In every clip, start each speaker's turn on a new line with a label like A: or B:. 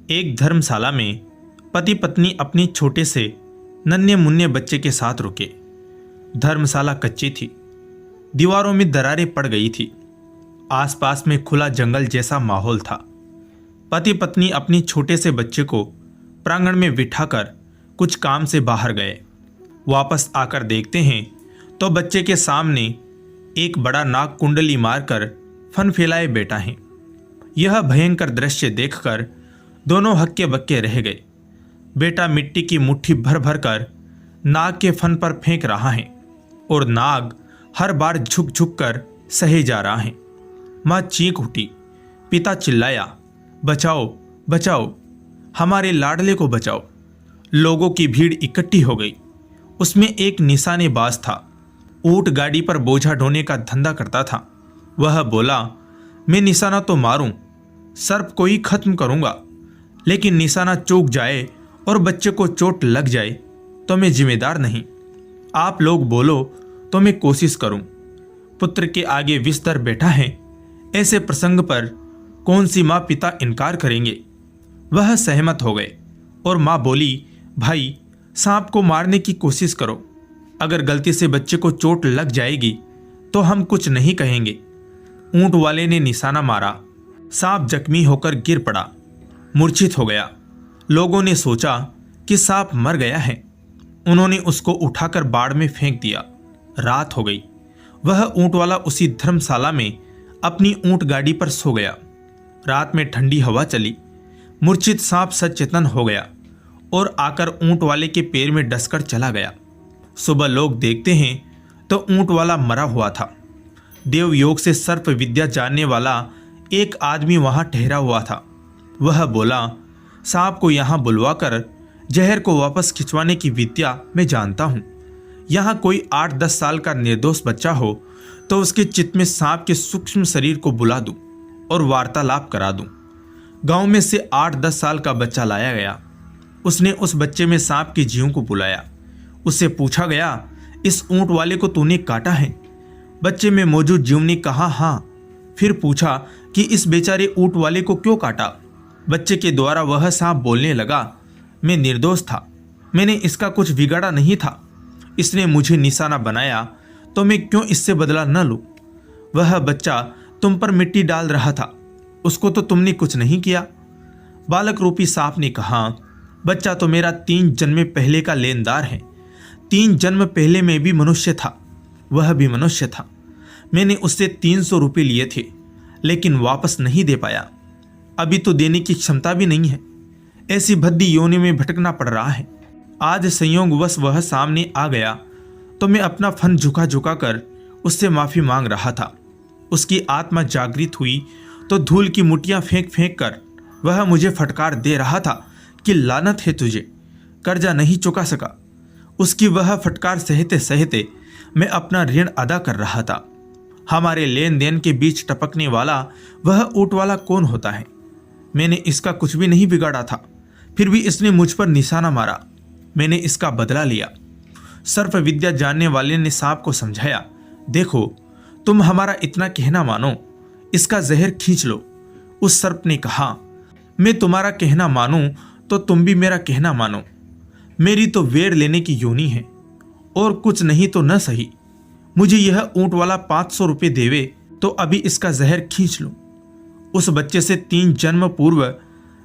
A: एक धर्मशाला में पति पत्नी अपनी छोटे से नन्हे मुन्ने बच्चे के साथ रुके। धर्मशाला कच्ची थी, दीवारों में दरारें पड़ गई थी, आसपास में खुला जंगल जैसा माहौल था। पति पत्नी अपनी छोटे से बच्चे को प्रांगण में बिठाकर कुछ काम से बाहर गए। वापस आकर देखते हैं तो बच्चे के सामने एक बड़ा नाग कुंडली मारकर फन फैलाए बैठा है। यह भयंकर दृश्य देखकर दोनों हक्के बक्के रह गए। बेटा मिट्टी की मुट्ठी भर भर कर नाग के फन पर फेंक रहा है और नाग हर बार झुक झुक कर सहे जा रहा है। माँ चीख उठी, पिता चिल्लाया, बचाओ बचाओ, हमारे लाडले को बचाओ। लोगों की भीड़ इकट्ठी हो गई। उसमें एक निशानेबाज था, ऊंट गाड़ी पर बोझा ढोने का धंधा करता था। वह बोला, मैं निशाना तो मारूं, सर्प को ही खत्म करूंगा, लेकिन निशाना चूक जाए और बच्चे को चोट लग जाए तो मैं जिम्मेदार नहीं। आप लोग बोलो तो मैं कोशिश करूं। पुत्र के आगे विस्तर बैठा है, ऐसे प्रसंग पर कौन सी माँ पिता इनकार करेंगे। वह सहमत हो गए और माँ बोली, भाई सांप को मारने की कोशिश करो, अगर गलती से बच्चे को चोट लग जाएगी तो हम कुछ नहीं कहेंगे। ऊंट वाले ने निशाना मारा, सांप जख्मी होकर गिर पड़ा, मूर्छित हो गया। लोगों ने सोचा कि सांप मर गया है। उन्होंने उसको उठाकर बाड़ में फेंक दिया। रात हो गई। वह ऊंट वाला उसी धर्मशाला में अपनी ऊंट गाड़ी पर सो गया। रात में ठंडी हवा चली। मूर्छित सांप सचेतन हो गया और आकर ऊंट वाले के पैर में डसकर चला गया। सुबह लोग देखते हैं तो ऊंट वाला मरा हुआ था। देव योग से सर्प विद्या जानने वाला एक आदमी वहां ठहरा हुआ था। वह बोला, सांप को यहाँ बुलवाकर जहर को वापस खिंचवाने की विद्या मैं जानता हूँ। यहाँ कोई 8-10 साल का निर्दोष बच्चा हो तो उसके चित्त में सांप के सूक्ष्म शरीर को बुला दूं और वार्तालाप करा दूं। गांव में से 8-10 साल का बच्चा लाया गया। उसने उस बच्चे में सांप के जीवों को बुलाया। उससे पूछा गया, इस ऊंट वाले को तूने काटा है? बच्चे में मौजूद जीव ने कहा, हाँ। फिर पूछा कि इस बेचारे ऊंट वाले को क्यों काटा? बच्चे के द्वारा वह सांप बोलने लगा, मैं निर्दोष था, मैंने इसका कुछ बिगाड़ा नहीं था। इसने मुझे निशाना बनाया तो मैं क्यों इससे बदला न लूं? वह बच्चा तुम पर मिट्टी डाल रहा था, उसको तो तुमने कुछ नहीं किया। बालक रूपी सांप ने कहा, बच्चा तो मेरा 3 जन्म पहले का लेनदार है। 3 जन्म पहले मैं भी मनुष्य था, वह भी मनुष्य था। मैंने उससे 300 रुपये लिए थे, लेकिन वापस नहीं दे पाया। अभी तो देने की क्षमता भी नहीं है। ऐसी भद्दी योनि में भटकना पड़ रहा है। आज संयोगवश वह सामने आ गया तो मैं अपना फन झुका झुका कर उससे माफी मांग रहा था। उसकी आत्मा जागृत हुई तो धूल की मुट्ठियां फेंक फेंक कर वह मुझे फटकार दे रहा था कि लानत है तुझे, कर्जा नहीं चुका सका। उसकी वह फटकार सहते सहते मैं अपना ऋण अदा कर रहा था। हमारे लेन देन के बीच टपकने वाला वह ऊंट वाला कौन होता है? मैंने इसका कुछ भी नहीं बिगाड़ा था, फिर भी इसने मुझ पर निशाना मारा। मैंने इसका बदला लिया। सर्प विद्या जानने वाले ने सांप को समझाया, देखो तुम हमारा इतना कहना मानो, इसका जहर खींच लो। उस सर्प ने कहा, मैं तुम्हारा कहना मानूं तो तुम भी मेरा कहना मानो। मेरी तो वेर लेने की योनि है, और कुछ नहीं तो न सही। मुझे यह ऊंट वाला 500 रुपये देवे तो अभी इसका जहर खींच लूं। उस बच्चे से 3 जन्म पूर्व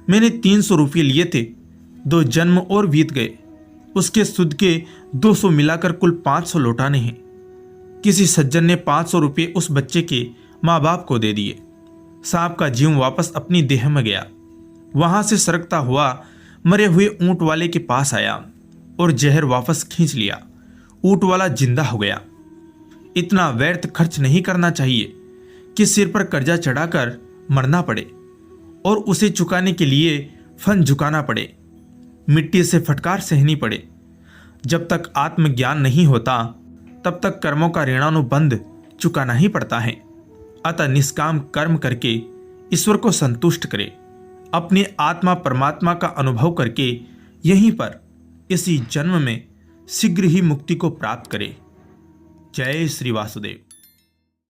A: मैंने 300 रुपये लिए थे। 2 जन्म और बीत गए। उसके सुद के 200 मिलाकर कुल 500 लौटाने हैं। किसी सज्जन ने 500 रुपये उस बच्चे के माँ बाप को दे दिए। सांप का जीव वापस अपनी देह में गया। वहां से सरकता हुआ मरे हुए ऊंट वाले के पास आया और जहर वापस खींच लिया। ऊंट वाला जिंदा हो गया। इतना व्यर्थ खर्च नहीं करना चाहिए कि सिर पर कर्जा चढ़ाकर मरना पड़े और उसे चुकाने के लिए फन झुकाना पड़े, मिट्टी से फटकार सहनी पड़े। जब तक आत्मज्ञान नहीं होता तब तक कर्मों का ऋणानुबंध चुकाना ही पड़ता है। अतः निष्काम कर्म करके ईश्वर को संतुष्ट करे। अपने आत्मा परमात्मा का अनुभव करके यहीं पर इसी जन्म में शीघ्र ही मुक्ति को प्राप्त करे। जय श्री वासुदेव।